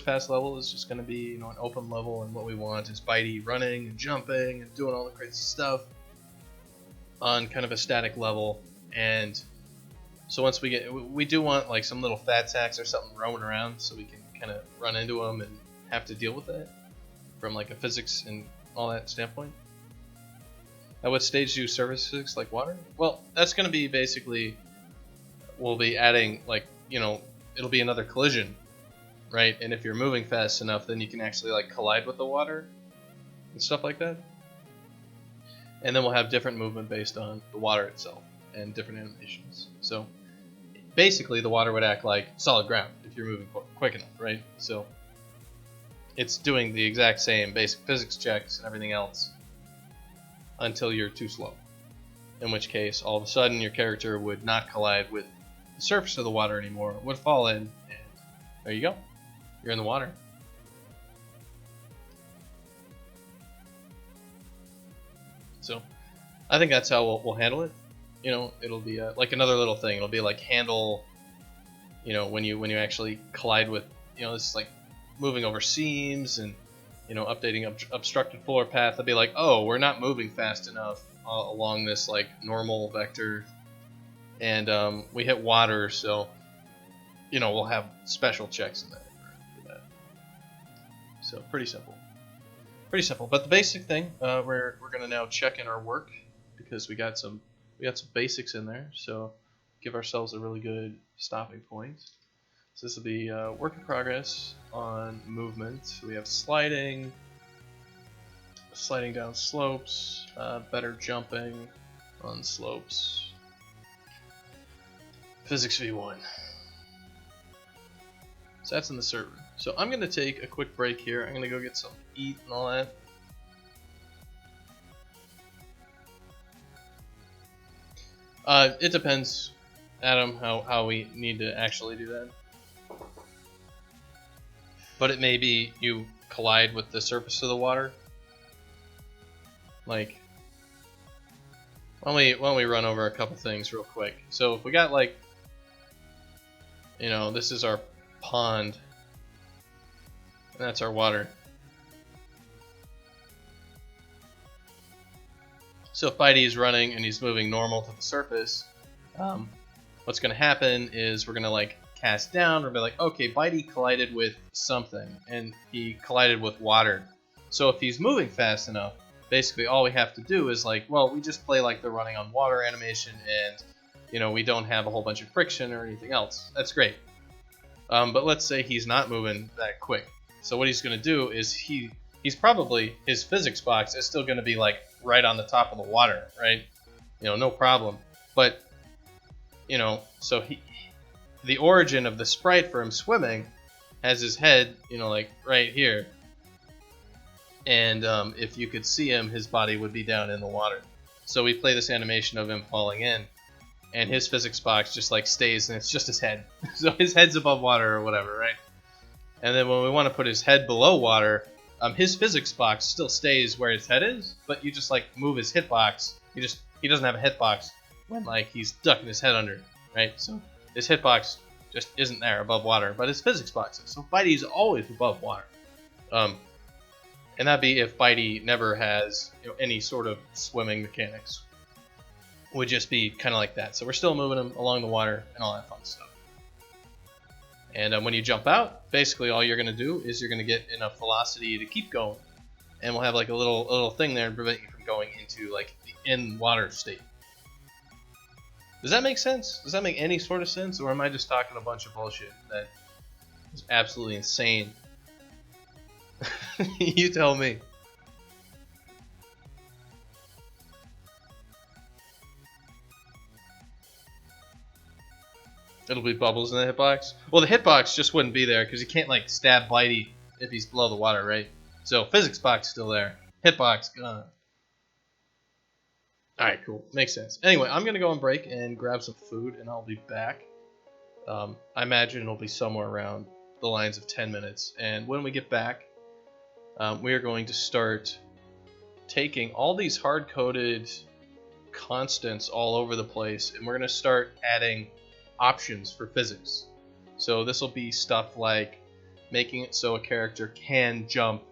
pass level is just going to be, you know, an open level, and what we want is Bitey running and jumping and doing all the crazy stuff on kind of a static level. And so once we do want like some little fat sacks or something roaming around, so we can kind of run into them and have to deal with that from like a physics and all that standpoint. At what stage do surface physics like water? Well, that's going to be basically, we'll be adding like, you know, it'll be another collision, right? And if you're moving fast enough, then you can actually like collide with the water and stuff like that. And then we'll have different movement based on the water itself and different animations. So basically the water would act like solid ground if you're moving quick enough, right? So it's doing the exact same basic physics checks and everything else until you're too slow. In which case, all of a sudden, your character would not collide with the surface of the water anymore, would fall in, and there you go. You're in the water. So, I think that's how we'll handle it. You know, it'll be like another little thing. It'll be like handle, you know, when you actually collide with, you know, this is like moving over seams and, you know, updating obstructed floor path. They'll be like, oh, we're not moving fast enough along this like normal vector, and we hit water, so, you know, we'll have special checks in there for that. So pretty simple, But the basic thing, we're gonna now check in our work, because we got some basics in there. So give ourselves a really good stopping point. So this will be work in progress on movement. We have sliding down slopes, better jumping on slopes. Physics V1. So that's in the server. So I'm going to take a quick break here. I'm going to go get some eat and all that. It depends, Adam, how we need to actually do that. But it may be you collide with the surface of the water. Like, why don't we run over a couple things real quick. So if we got like, you know, this is our pond, and that's our water. So if Bitey is running and he's moving normal to the surface, what's going to happen is we're going to like cast down. We're going to be like, okay, Bitey collided with something, and he collided with water. So if he's moving fast enough, basically all we have to do is like, well, we just play like they're running on water animation, and, you know, we don't have a whole bunch of friction or anything else. That's great. But let's say he's not moving that quick. So what he's going to do is he's probably, his physics box is still going to be like right on the top of the water, right? You know, no problem. But, you know, so the origin of the sprite for him swimming has his head, you know, like right here. And if you could see him, his body would be down in the water. So we play this animation of him falling in, and his physics box just like stays, and it's just his head. So his head's above water or whatever, right? And then when we want to put his head below water, his physics box still stays where his head is, but you just like move his hitbox. He doesn't have a hitbox when like he's ducking his head under, right? So his hitbox just isn't there above water, but his physics box is. So Bitey's always above water. And that'd be if Bitey never has, you know, any sort of swimming mechanics. Would just be kind of like that. So we're still moving him along the water and all that fun stuff. And when you jump out, basically all you're going to do is you're going to get enough velocity to keep going. And we'll have like a little thing there to prevent you from going into like the in-water state. Does that make sense? Does that make any sort of sense? Or am I just talking a bunch of bullshit that is absolutely insane? You tell me. It'll be bubbles in the hitbox. Well, the hitbox just wouldn't be there because you can't like stab Bitey if he's below the water, right? So physics box still there. Hitbox gone. Alright, cool. Makes sense. Anyway, I'm going to go on break and grab some food, and I'll be back. I imagine it'll be somewhere around the lines of 10 minutes. And when we get back, we are going to start taking all these hard-coded constants all over the place, and we're going to start adding options for physics. So this will be stuff like making it so a character can jump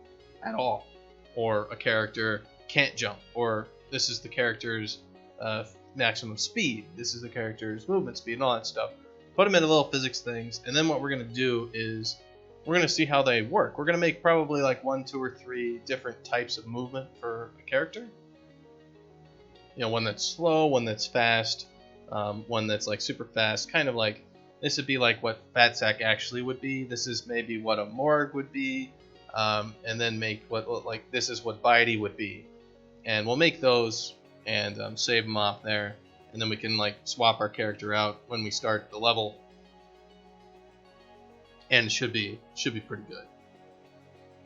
at all, or a character can't jump, or this is the character's maximum speed, this is the character's movement speed, and all that stuff. Put them into little physics things, and then what we're going to do is we're going to see how they work. We're going to make probably like 1, 2, or 3 different types of movement for a character. You know, one that's slow, one that's fast, one that's like super fast, kind of like, this would be like what Fatsack actually would be. This is maybe what a Morg would be, and then make what like this is what Bitey would be. And we'll make those and save them off there, and then we can like swap our character out when we start the level, and it should be pretty good.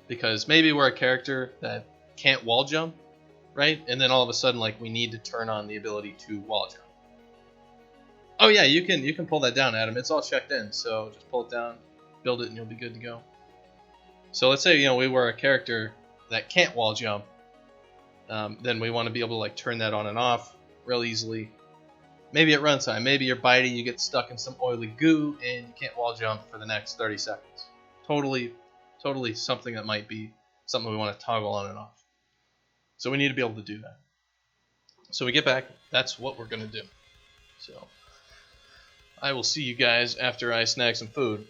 Because maybe we're a character that can't wall jump, right? And then all of a sudden, like, we need to turn on the ability to wall jump. Oh yeah, you can pull that down, Adam. It's all checked in, so just pull it down, build it, and you'll be good to go. So let's say, you know, we were a character that can't wall jump. Then we want to be able to like turn that on and off real easily. Maybe at runtime, maybe you're Bitey, you get stuck in some oily goo, and you can't wall jump for the next 30 seconds. Totally something that might be something we want to toggle on and off. So we need to be able to do that. So we get back, that's what we're going to do. So I will see you guys after I snag some food.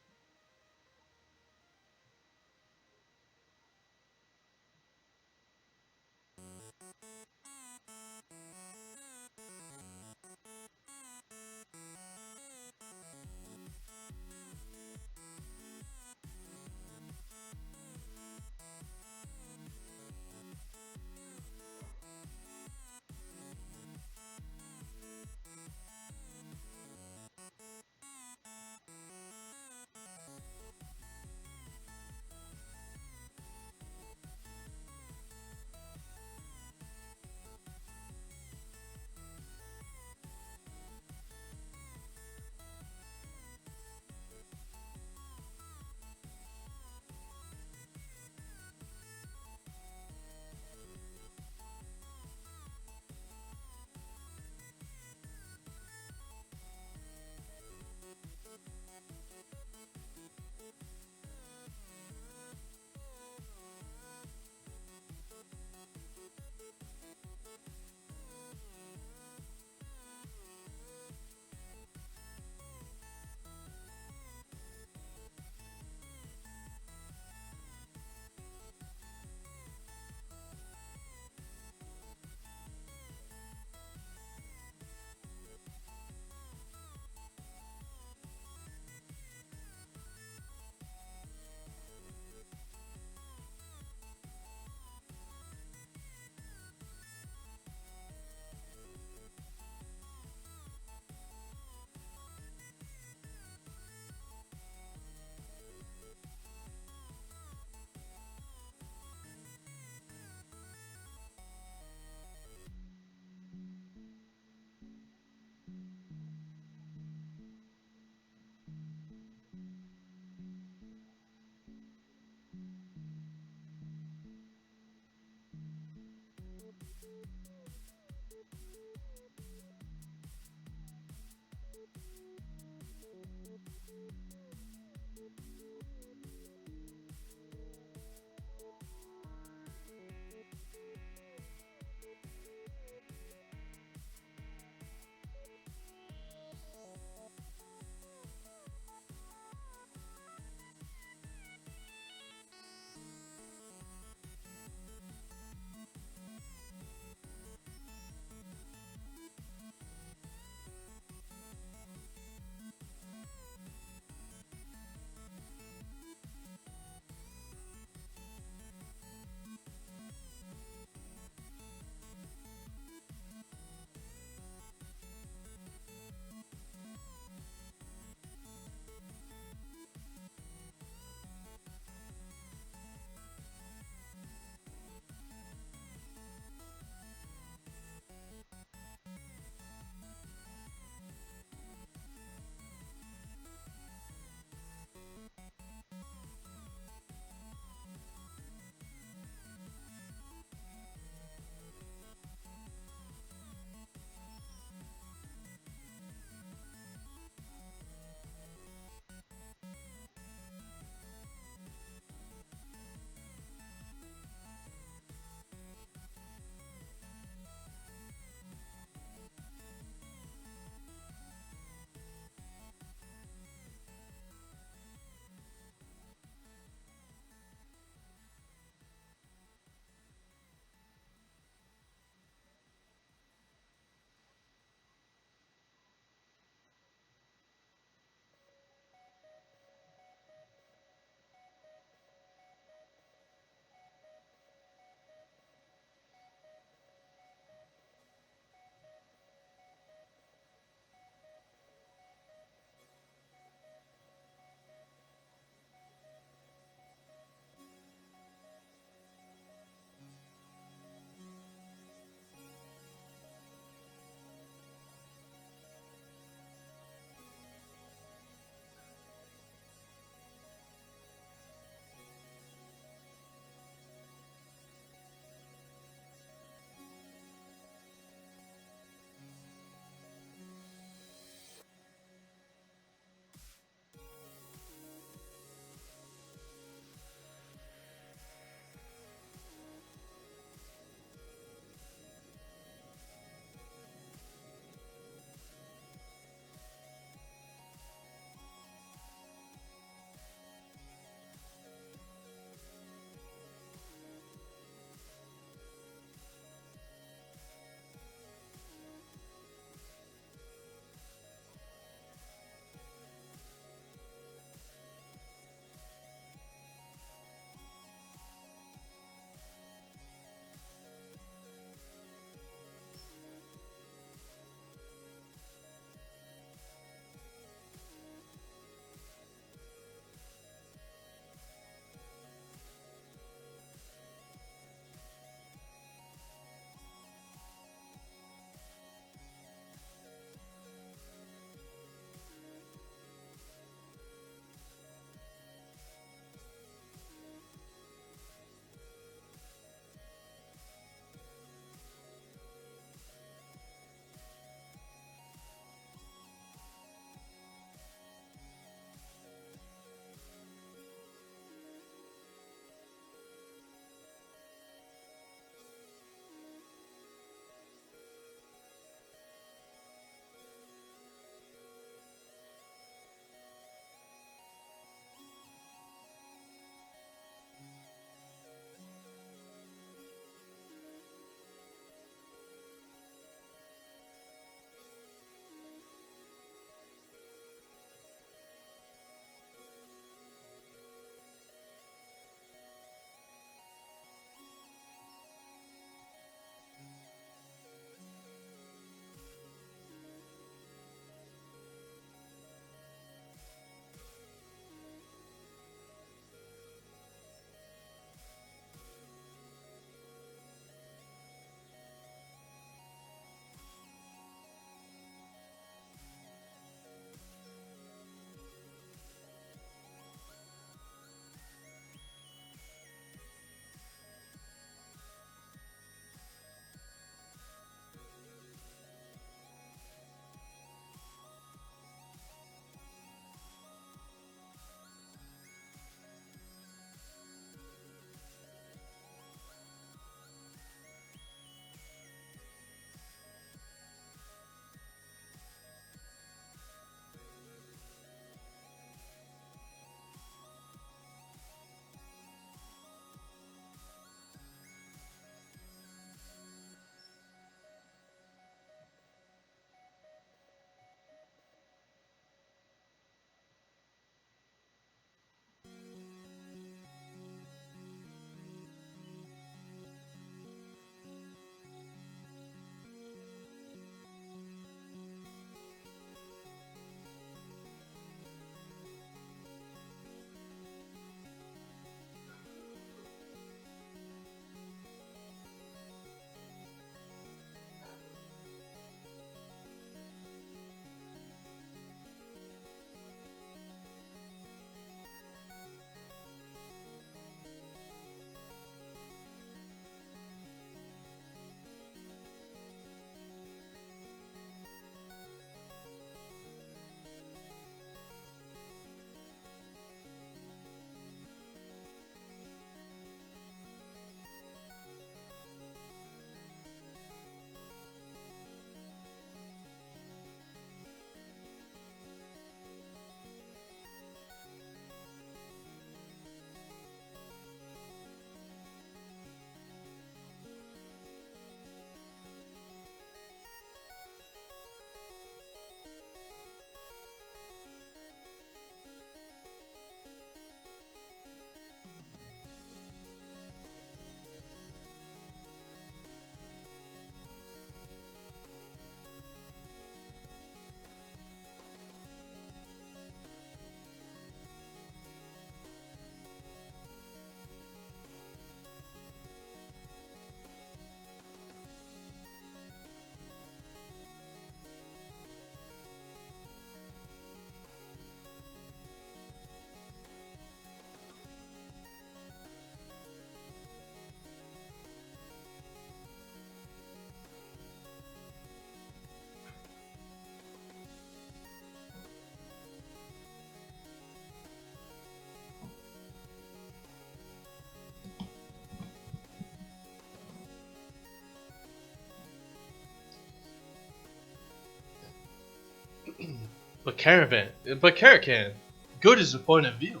But Caracan, good is the point of view.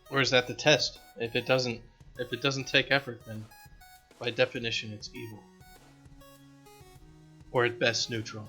Or is that the test? If it doesn't take effort, then by definition it's evil. Or at best neutral.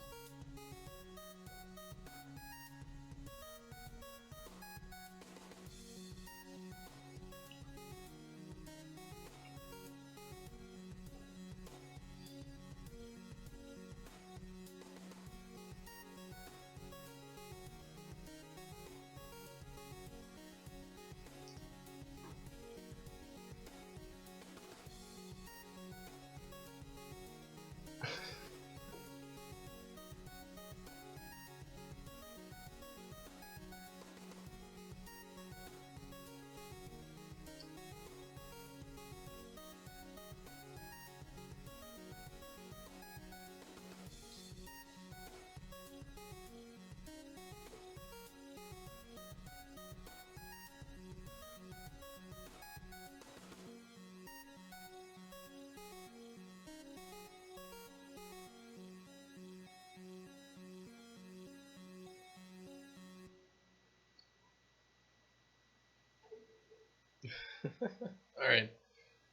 Alright,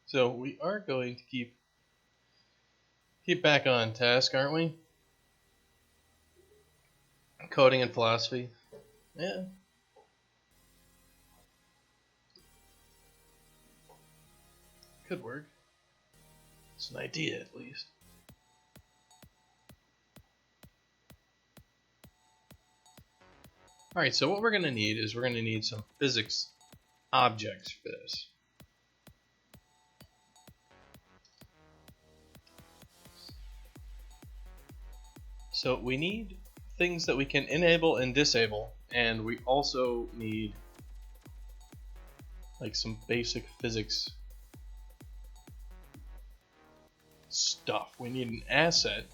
so we are going to keep back on task, aren't we? Coding and philosophy. Yeah. Could work. It's an idea, at least. Alright, so what we're going to need is we're going to need some physics objects for this. So we need things that we can enable and disable, and we also need like some basic physics stuff. We need an asset,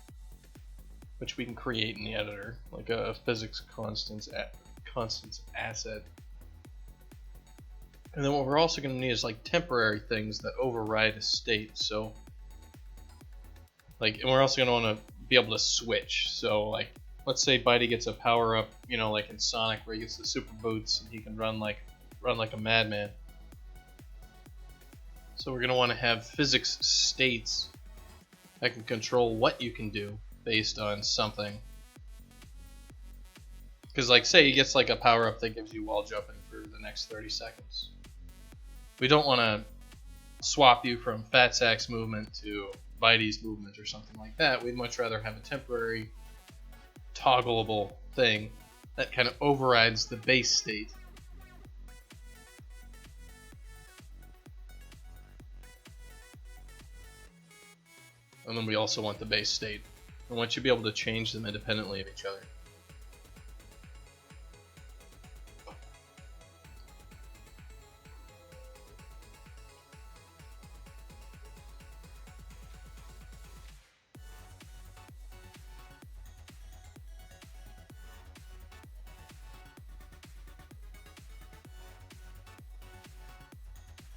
which we can create in the editor, like a physics constants asset. And then what we're also going to need is like temporary things that override a state. So, like, and we're also going to want to be able to switch. So, like, let's say Bitey gets a power up, you know, like in Sonic, where he gets the super boots and he can run like a madman. So we're going to want to have physics states that can control what you can do based on something. Because, like, say he gets like a power up that gives you wall jumping for the next 30 seconds. We don't want to swap you from Fat Sack's movement to Bitey's movement or something like that. We'd much rather have a temporary toggleable thing that kind of overrides the base state. And then we also want the base state. We want you to be able to change them independently of each other.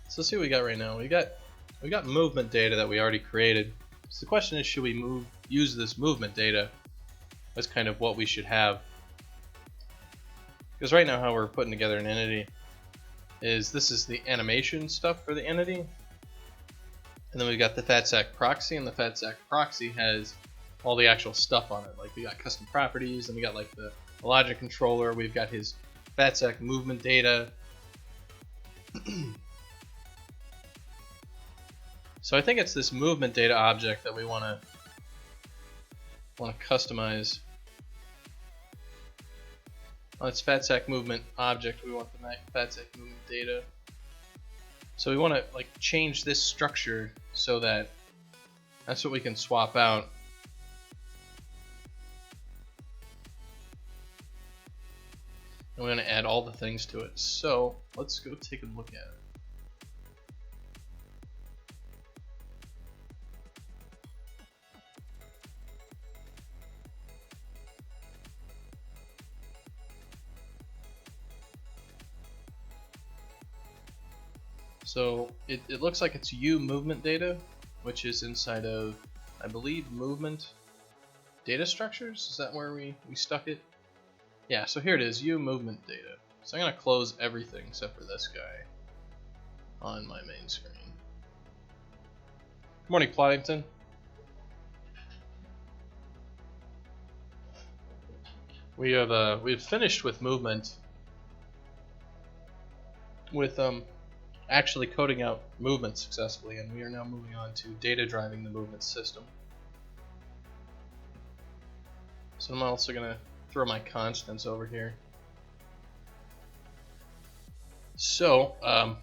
So let's see what we got right now. We got movement data that we already created. So the question is, should we use this movement data as kind of what we should have? Because right now how we're putting together an entity is this is the animation stuff for the entity. And then we've got the Fat Sack proxy, and the Fat Sack proxy has all the actual stuff on it. Like we got custom properties, and we got like the logic controller, we've got his Fat Sack movement data. So I think it's this movement data object that we want to customize. On its Fat Sack movement object, we want the Fat Sack movement data. So we want to like change this structure so that that's what we can swap out. And we're going to add all the things to it. So let's go take a look at it. So it looks like it's U movement data, which is inside of I believe, movement data structures. Is that where we stuck it? Yeah, so here it is, view movement data. So I'm going to close everything except for this guy on my main screen. Good morning, Ploddington. We've finished with movement, with actually coding out movement successfully, and we are now moving on to data driving the movement system. So I'm also going to throw my constants over here. So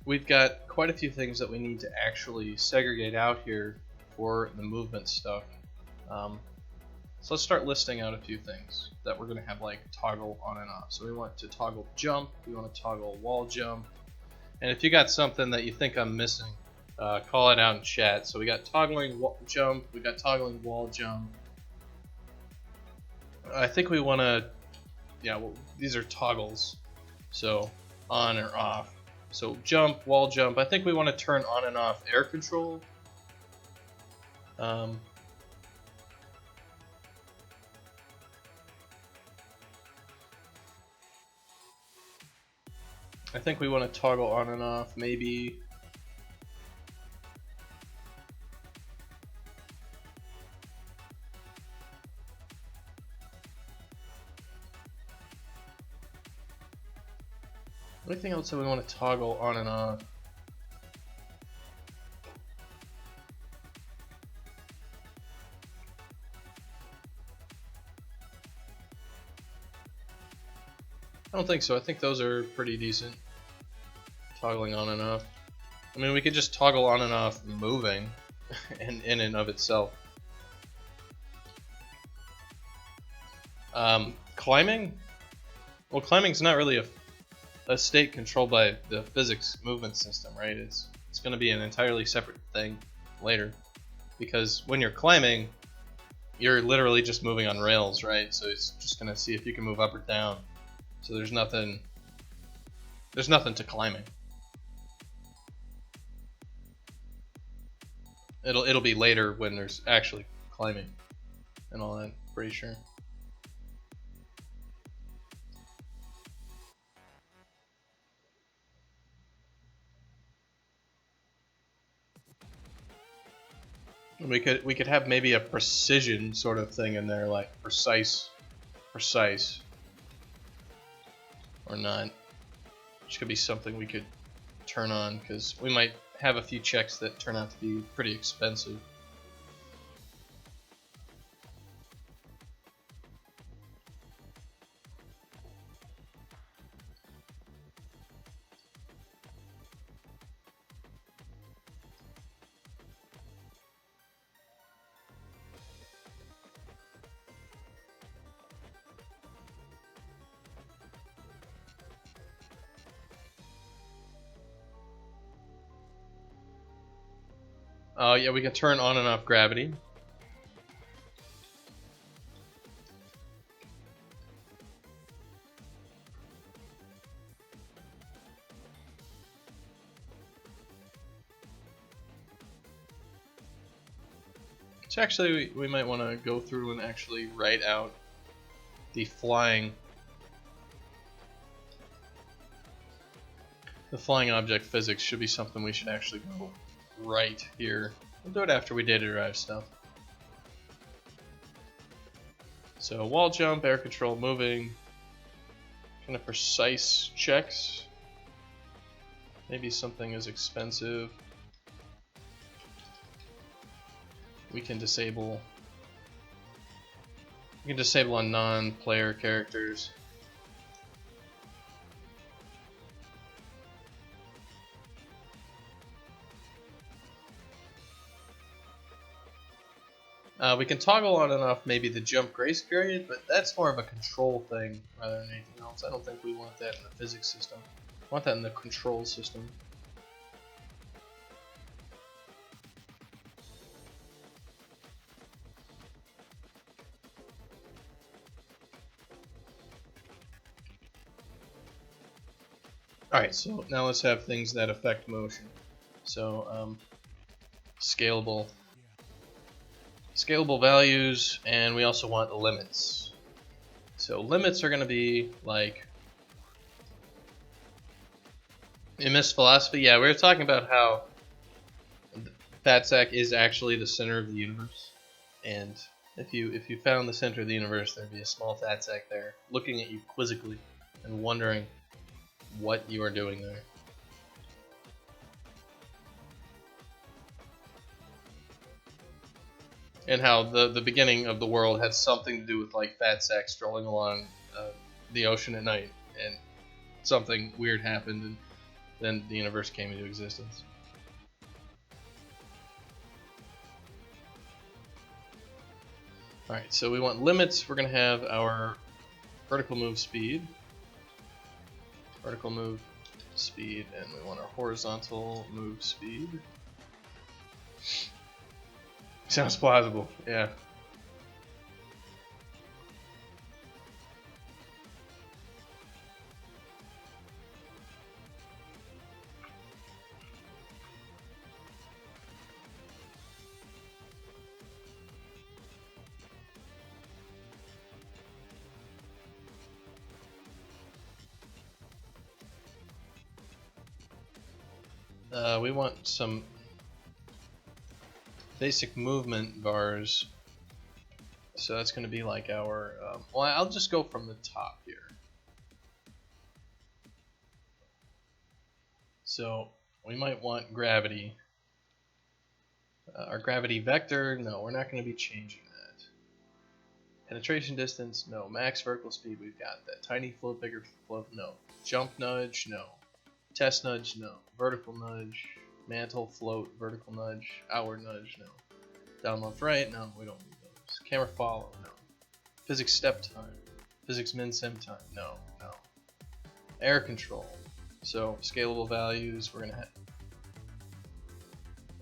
we've got quite a few things that we need to actually segregate out here for the movement stuff. So let's start listing out a few things that we're going to have like toggle on and off. So we want to toggle jump, we want to toggle wall jump, and if you got something that you think I'm missing, call it out in chat. So we got toggling jump, we got toggling wall jump. I think we want to, yeah, well, these are toggles, so on or off. So jump, wall jump, I think we want to turn on and off air control. I think we want to toggle on and off, maybe. Anything else that we want to toggle on and off? I don't think so. I think those are pretty decent. Toggling on and off. I mean, we could just toggle on and off moving in and of itself. Climbing? Well, climbing's not really a state controlled by the physics movement system, right? It's going to be an entirely separate thing later. Because when you're climbing, you're literally just moving on rails, right? So it's just going to see if you can move up or down. So there's nothing to climbing. It'll be later when there's actually climbing and all that, pretty sure. We could have maybe a precision sort of thing in there, like precise or not, which could be something we could turn on, because we might have a few checks that turn out to be pretty expensive. Yeah, we can turn on and off gravity. So actually, we might want to go through and actually write out the flying object physics. Should be something we should actually go right here. We'll do it after we data drive stuff. So wall jump, air control, moving, kind of precise checks. Maybe something is expensive. We can disable. We can disable on non-player characters. We can toggle on and off maybe the jump grace period, but that's more of a control thing rather than anything else. I don't think we want that in the physics system. We want that in the control system. Alright, so now let's have things that affect motion. So, scalable. scalable values, and we also want limits. So limits are going to be like in this philosophy. Yeah, we were talking about how fat sack is actually the center of the universe, and if you found the center of the universe, there'd be a small fat sack there, looking at you quizzically and wondering what you are doing there. And how the beginning of the world had something to do with like fat sack strolling along the ocean at night, and something weird happened, and then the universe came into existence. Alright, so we want limits. We're going to have our vertical move speed, and we want our horizontal move speed. Sounds plausible, yeah. We want some basic movement bars. So that's going to be like our... well, I'll just go from the top here. So we might want gravity. Our gravity vector, no, we're not going to be changing that. Penetration distance, no. Max vertical speed, we've got that. Tiny float, bigger float, no. Jump nudge, no. Test nudge, no. Vertical nudge, mantle float, vertical nudge, outward nudge, no. Down left right, no, we don't need those. Camera follow, no. Physics step time, physics min sim time, no. Air control, so scalable values, we're gonna have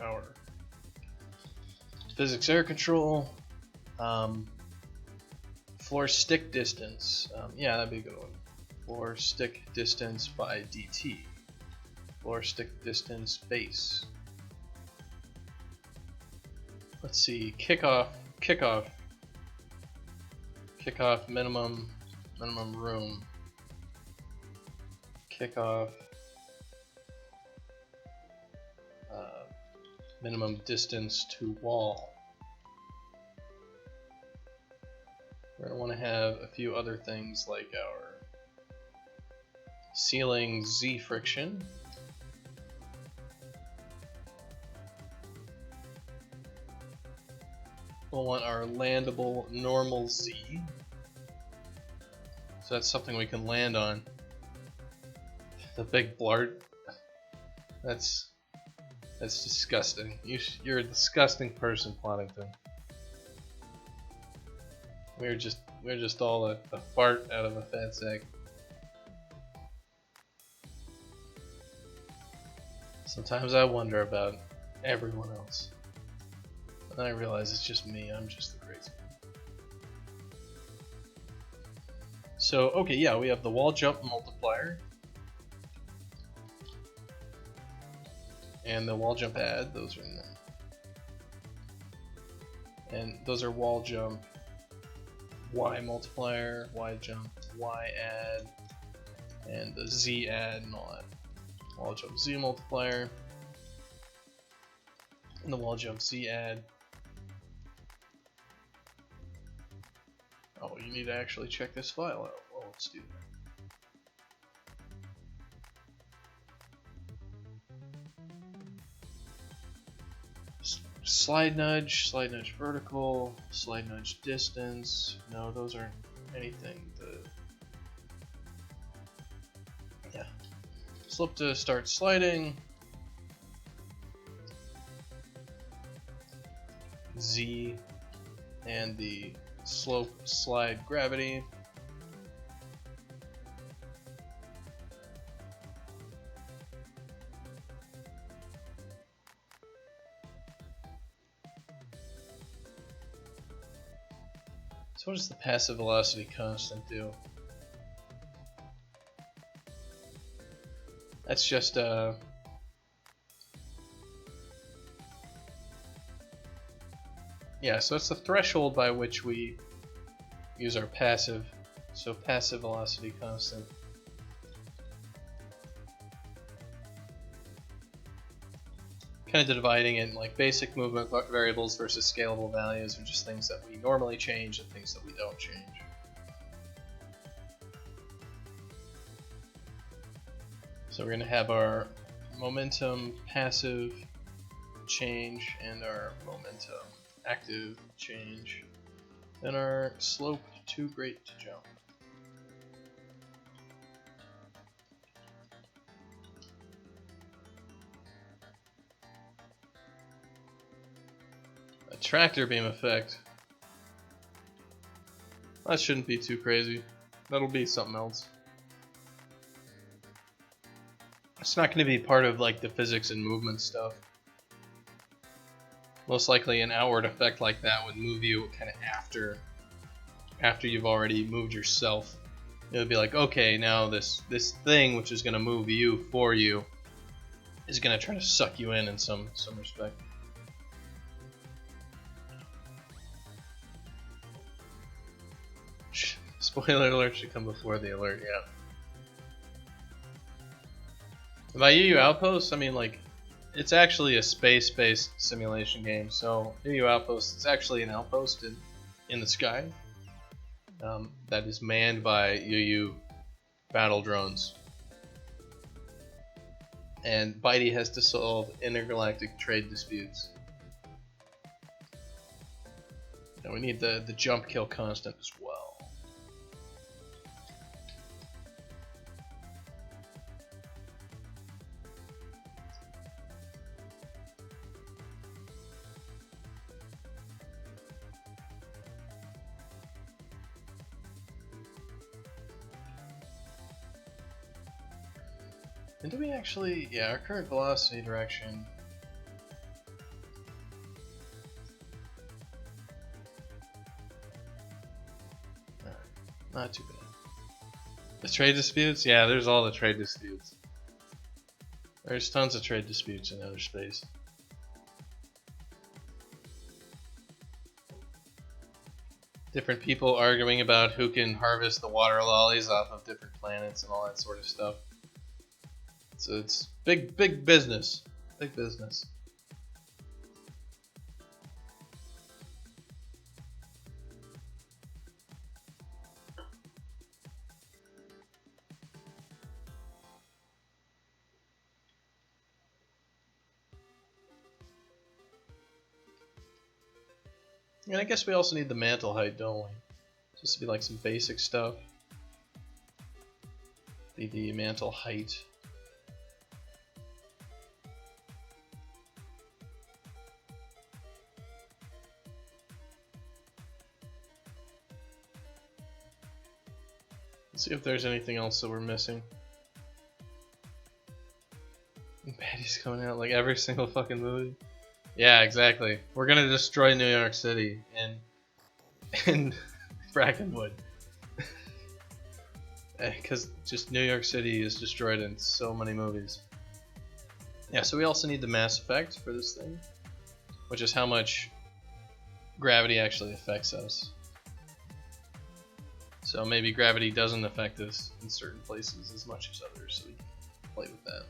our physics air control, floor stick distance, yeah, that'd be a good one. Floor stick distance by dt. Floor stick distance base. Let's see, kickoff minimum room. Kickoff minimum distance to wall. We're going to want to have a few other things like our ceiling Z friction. We'll want our landable normal Z. So that's something we can land on. The big blart. That's disgusting. You're a disgusting person, Plottington. We're just all a fart out of a fat sack. Sometimes I wonder about everyone else. And I realize it's just me, I'm just the crazy one. So, okay, yeah, we have the wall jump multiplier. And the wall jump add, those are in there. And those are wall jump, Y multiplier, Y jump, Y add, and the Z add and all that. Wall jump Z multiplier, and the wall jump Z add. Oh, you need to actually check this file out. Well, let's do that. Slide nudge vertical, slide nudge distance. No, those aren't anything. Yeah. Slip to start sliding. Z and the slope slide gravity. So what does the passive velocity constant do? That's just Yeah, so it's the threshold by which we use our passive. So passive velocity constant. Kind of dividing it in like basic movement variables versus scalable values, or just things that we normally change and things that we don't change. So we're going to have our momentum passive change and our momentum active change, and our slope too great to jump. A tractor beam effect. That shouldn't be too crazy. That'll be something else. It's not going to be part of like the physics and movement stuff. Most likely an outward effect like that would move you kind of after you've already moved yourself. It would be like, okay, now this thing which is going to move you for you is going to try to suck you in some respect. Spoiler alert should come before the alert, yeah. By UU Outpost, I mean like, it's actually a space-based simulation game. So UU Outpost is actually an outpost in the sky that is manned by UU battle drones. And Bitey has to solve intergalactic trade disputes. And we need the jump kill constant as well. And do we actually, yeah, our current velocity direction. Not too bad. The trade disputes? Yeah, there's all the trade disputes. There's tons of trade disputes in outer space. Different people arguing about who can harvest the water lollies off of different planets and all that sort of stuff. So it's big business. Big business. And I guess we also need the mantle height, don't we? Just to be like some basic stuff. The mantle height. Let's see if there's anything else that we're missing. Patty's coming out like every single fucking movie. Yeah, exactly. We're gonna destroy New York City in Brackenwood. Because just New York City is destroyed in so many movies. Yeah, so we also need the mass effect for this thing, which is how much gravity actually affects us. So maybe gravity doesn't affect us in certain places as much as others, so we can play with that.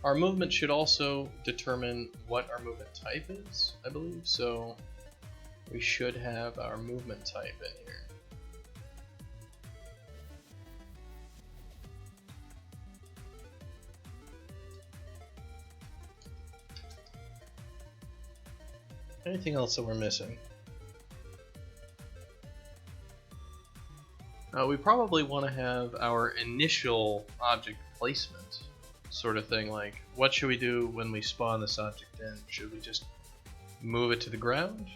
Our movement should also determine what our movement type is, I believe, so we should have our movement type in here. Anything else that we're missing? We probably want to have our initial object placement sort of thing, like what should we do when we spawn this object in? Should we just move it to the ground?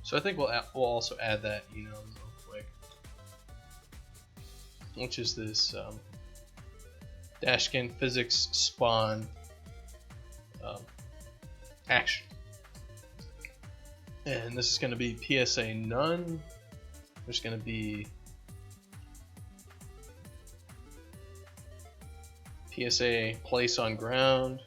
So I think we'll also add that real quick, which is this Dashkin physics spawn action. And this is going to be PSA none. There's going to be PSA place on ground.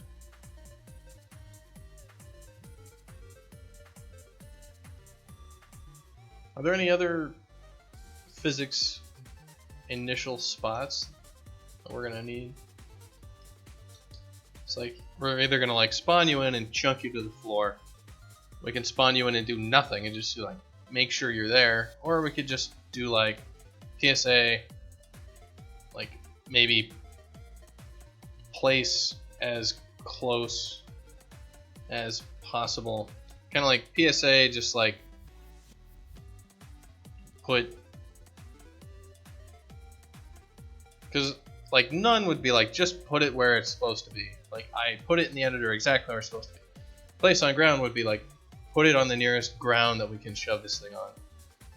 Are there any other physics initial spots that we're gonna need? It's like we're either gonna like spawn you in and chunk you to the floor. We can spawn you in and do nothing and just like make sure you're there, or we could just do like PSA, like maybe place as close as possible. Kind of like PSA, just like put, because like none would be like just put it where it's supposed to be. Like I put it in the editor exactly where it's supposed to be. Place on ground would be like put it on the nearest ground that we can shove this thing on.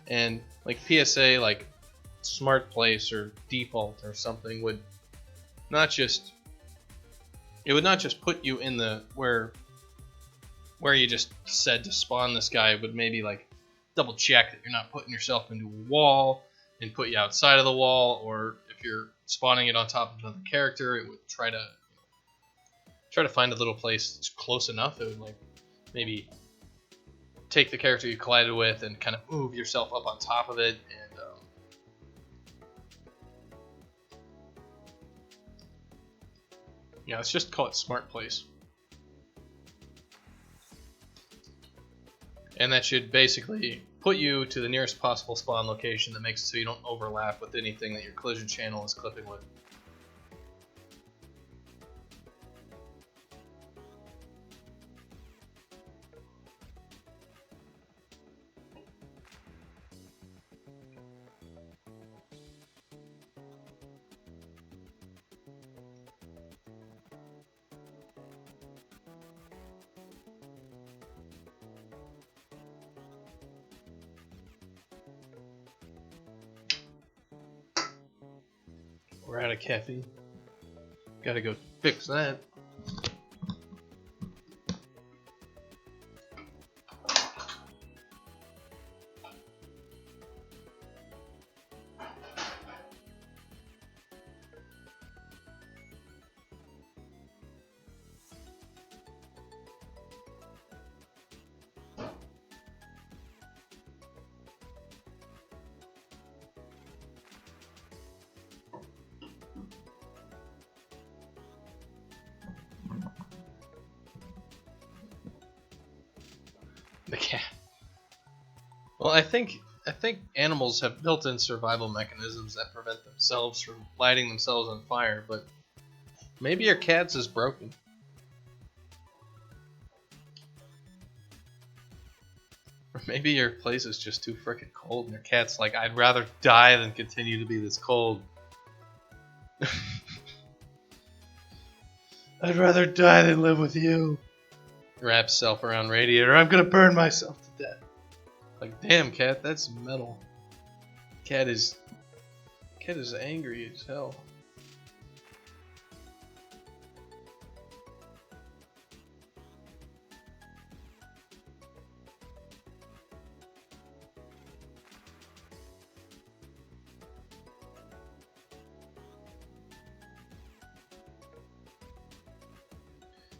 And like PSA, like smart place or default or something would not just, it would not just put you in the where you just said to spawn this guy. It would maybe like double check that you're not putting yourself into a wall and put you outside of the wall, or if you're spawning it on top of another character, it would try to find a little place that's close enough. It would like maybe take the character you collided with and kind of move yourself up on top of it, and yeah, let's just call it smart place. And that should basically put you to the nearest possible spawn location that makes it so you don't overlap with anything that your collision channel is clipping with. We're out of caffeine. Gotta go fix that. The cat. Well, I think animals have built-in survival mechanisms that prevent themselves from lighting themselves on fire, but maybe your cat's is broken. Or maybe your place is just too frickin' cold and your cat's like, I'd rather die than continue to be this cold. I'd rather die than live with you. Wraps self around radiator. I'm gonna burn myself to death. Like, damn, cat, that's metal. Cat is angry as hell.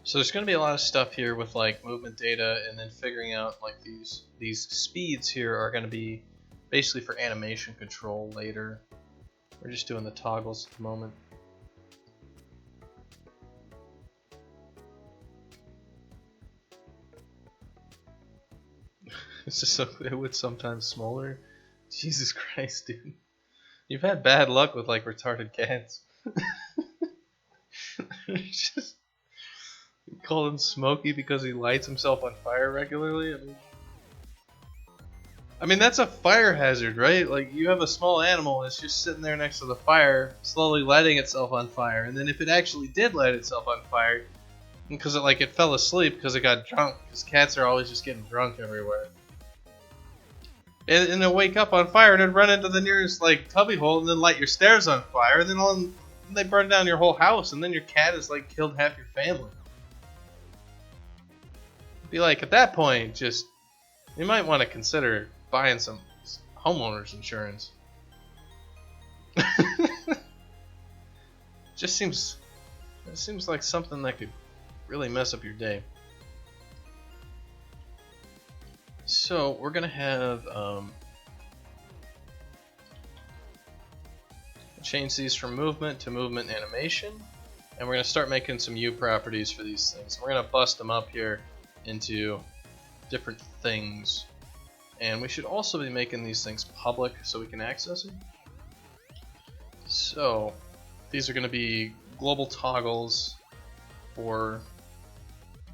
So there's going to be a lot of stuff here with like movement data, and then figuring out like these speeds here are going to be basically for animation control later. We're just doing the toggles at the moment. It's just so it would sometimes smolder. Jesus Christ, dude. You've had bad luck with like retarded cats. Just you call him Smokey because he lights himself on fire regularly? I mean that's a fire hazard, right? Like you have a small animal that's just sitting there next to the fire, slowly lighting itself on fire, and then if it actually did light itself on fire, because it fell asleep because it got drunk, because cats are always just getting drunk everywhere. And they'll wake up on fire and then run into the nearest like cubby hole and then light your stairs on fire, and then they burn down your whole house, and then your cat has like killed half your family. Be like, at that point, just you might want to consider buying some homeowners insurance. Just seems It seems like something that could really mess up your day. So we're gonna have change these from movement to movement animation, and we're gonna start making some U properties for these things. We're gonna bust them up here into different things, and we should also be making these things public so we can access them. So these are gonna be global toggles for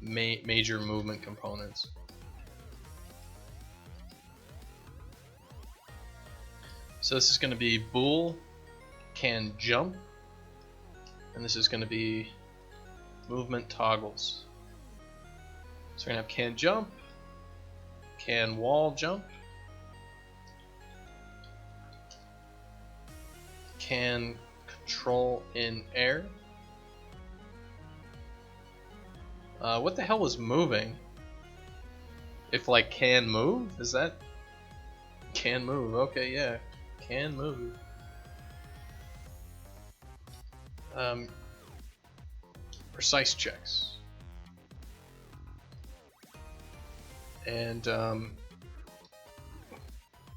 major movement components. So this is going to be bool can jump, and this is going to be movement toggles. So we're going to have can jump, can wall jump, can control in air. What the hell was moving? If like can move? Is that can move? Okay, yeah. Can move. Precise checks. And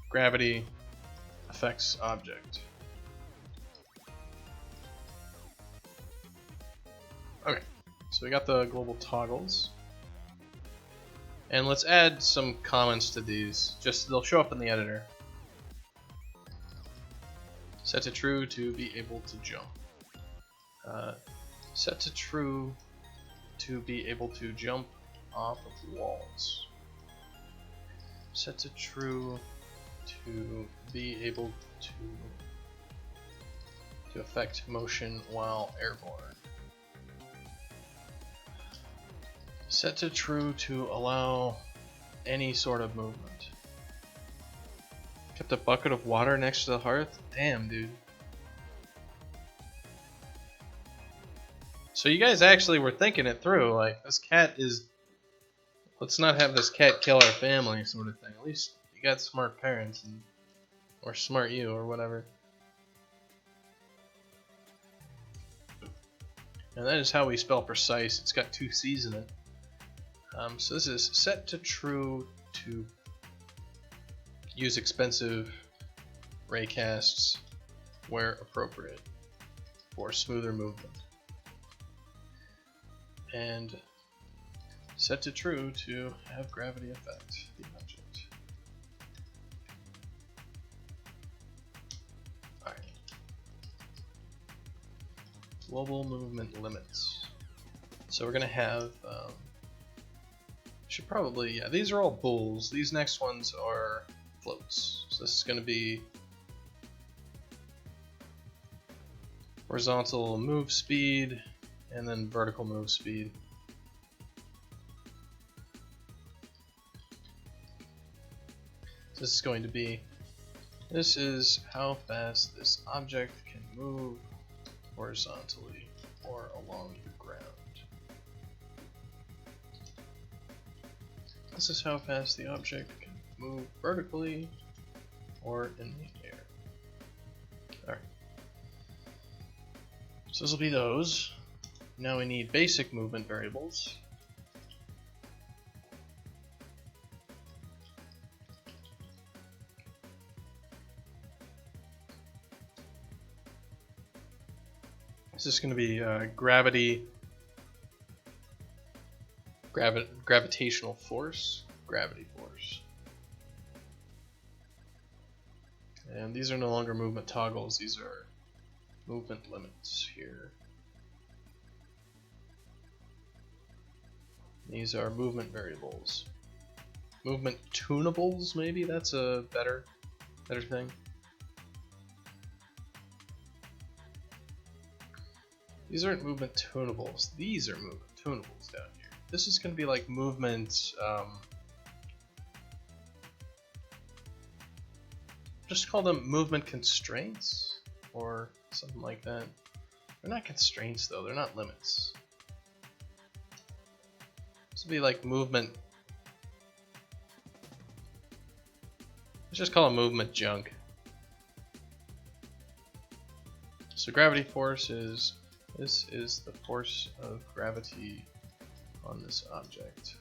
gravity affects object. Okay, so we got the global toggles. And let's add some comments to these. Just they'll show up in the editor. Set to true to be able to jump. Set to true to be able to jump off of walls. Set to true to be able to affect motion while airborne. Set to true to allow any sort of movement. Kept a bucket of water next to the hearth? Damn, dude. So you guys actually were thinking it through. Like, this cat is... Let's not have this cat kill our family sort of thing. At least you got smart parents. Or smart you, or whatever. And that is how we spell precise. It's got 2 C's in it. So this is set to true to use expensive raycasts where appropriate for smoother movement. And set to true to have gravity affect the object. Alright. Global movement limits. So we're going to have should probably, yeah, these are all bools. These next ones are floats. So this is going to be horizontal move speed and then vertical move speed. So this is going to be, this is how fast this object can move horizontally or along the ground. This is how fast the object can move vertically or in the air. Alright. So this will be those. Now we need basic movement variables. This is going to be gravitational force, gravity force. And these are no longer movement toggles, these are movement limits here. These are movement variables. Movement tunables, maybe? That's a better thing. These aren't movement tunables, these are movement tunables down here. This is going to be like movement, just call them movement constraints, or something like that. They're not constraints though, they're not limits. This would be like movement, let's just call it movement junk. So gravity force is This is the force of gravity on this object.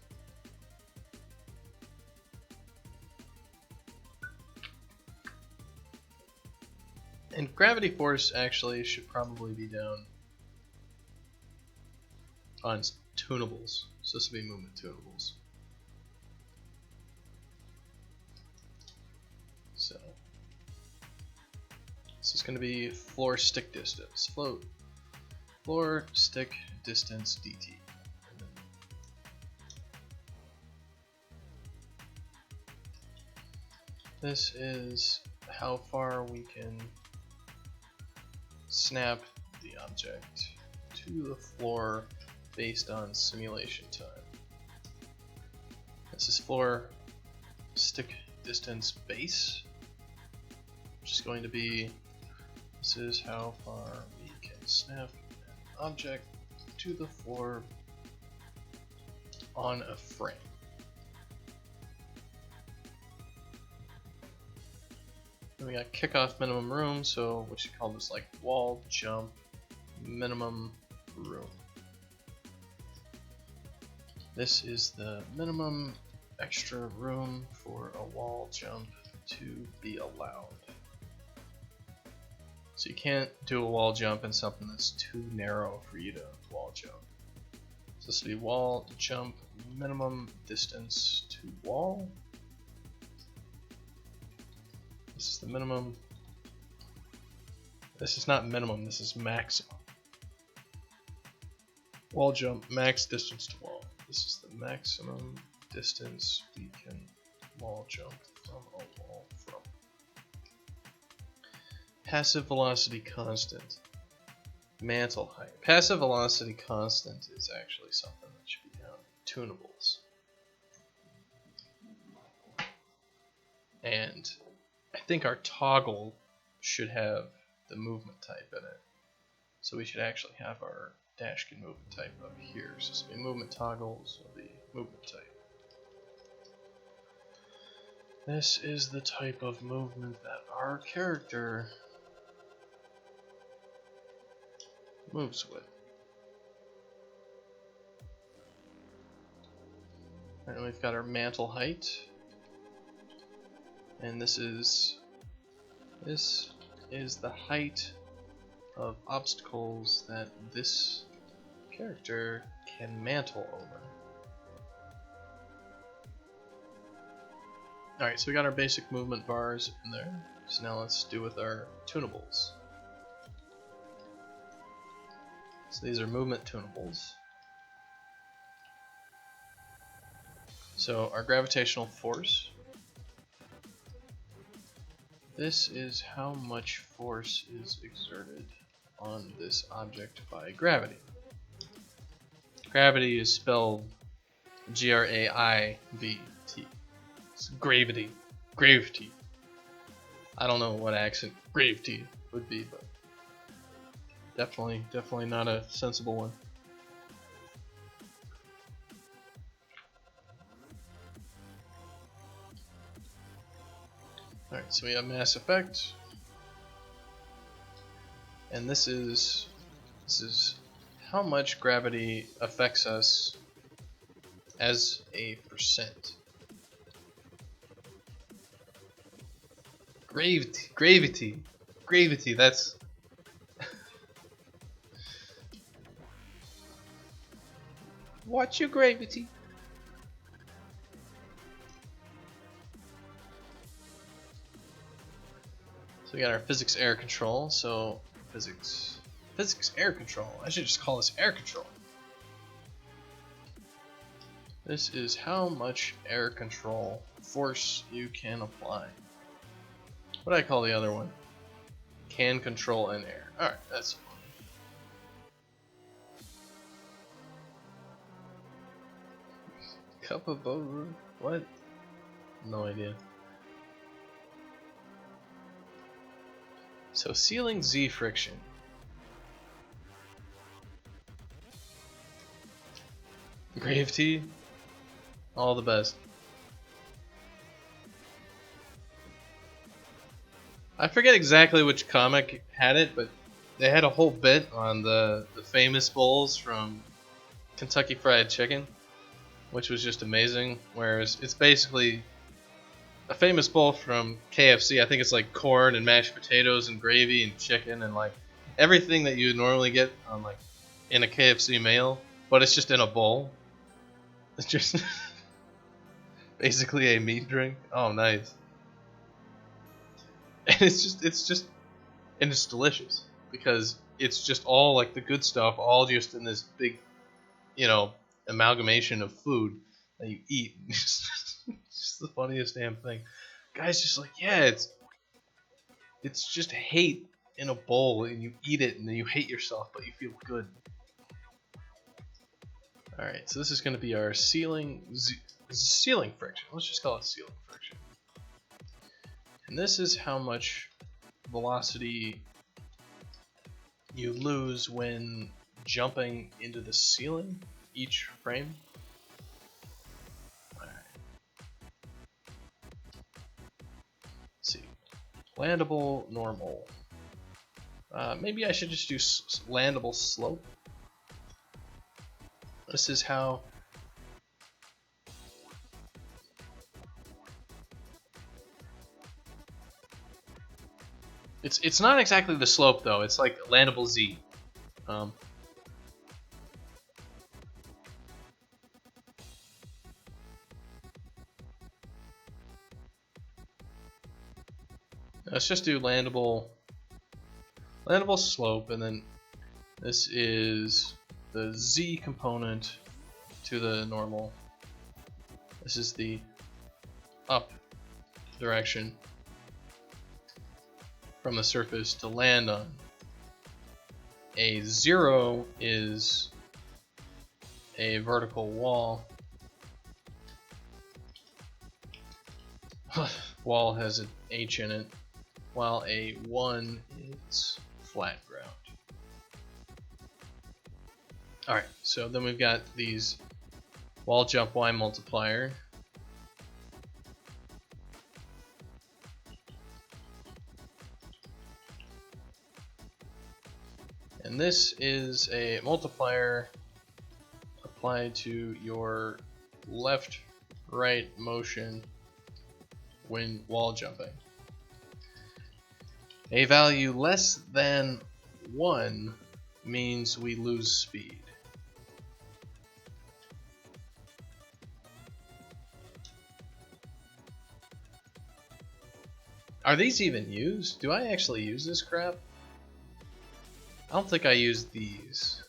And gravity force actually should probably be down on tunables. So this will be movement tunables. So this is going to be floor stick distance. Floor stick distance dt. This is how far we can snap the object to the floor based on simulation time. This is floor stick distance base, which is going to be, this is how far we can snap an object to the floor on a frame. Then we got kickoff minimum room, so we should call this like wall jump minimum room. This is the minimum extra room for a wall jump to be allowed. So you can't do a wall jump in something that's too narrow for you to wall jump. So this will be wall jump minimum distance to wall. This is the minimum. This is not minimum, this is maximum. Wall jump max distance to wall. This is the maximum distance we can wall jump from a wall from. Passive velocity constant. Mantle height. Passive velocity constant is actually something that should be down in tunables. And I think our toggle should have the movement type in it. So we should actually have our Dashkin movement type up here. So this will be movement toggles will be movement type. This is the type of movement that our character moves with. And we've got our mantle height. And this is the height of obstacles that this character can mantle over. Alright, so we got our basic movement bars in there. So now let's do with our tunables. So these are movement tunables. So our gravitational force. This is how much force is exerted on this object by gravity. Gravity is spelled G-R-A-I-V-T. It's gravity. Gravity. I don't know what accent gravity would be, but definitely not a sensible one. Alright, so we have mass effect. And this is how much gravity affects us as a percent. Gravity, that's watch your gravity. So we got our physics air control, so physics air control. I should just call this air control. This is how much air control force you can apply. What do I call the other one? Can control in air. Alright, that's fine. Cup of boat? What? No idea. So ceiling Z friction. Gravity, all the best. I forget exactly which comic had it, but they had a whole bit on the famous bowls from Kentucky Fried Chicken, which was just amazing. Whereas it's basically a famous bowl from KFC. I think it's like corn and mashed potatoes and gravy and chicken and like everything that you would normally get on like in a KFC meal, but it's just in a bowl. It's just basically a meat drink. Oh, nice. And and it's delicious because it's just all like the good stuff, all just in this big, you know, amalgamation of food that you eat. It's just the funniest damn thing. Guys, just like, yeah, it's just hate in a bowl, and you eat it, and then you hate yourself, but you feel good. All right, so this is going to be our ceiling friction. Let's just call it ceiling friction. And this is how much velocity you lose when jumping into the ceiling each frame. All right. Let's see, landable normal. Maybe I should just do landable slope. This is how it's not exactly the slope though. It's like landable Z. Let's just do landable slope, and then this is the Z component to the normal. This is the up direction from the surface to land on. A 0 is a vertical wall. Wall has an H in it, while a 1 is flat ground. Alright, so then we've got these wall jump Y multiplier. And this is a multiplier applied to your left-right motion when wall jumping. A value less than 1 means we lose speed. Are these even used? Do I actually use this crap? I don't think I use these.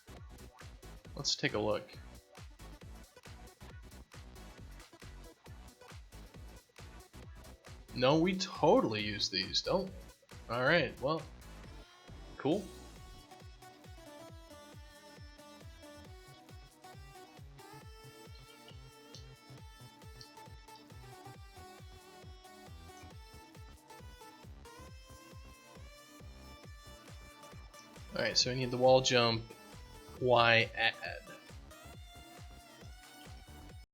Let's take a look. No, we totally use these, don't we? Alright, well, cool. Alright, so we need the wall jump Y add.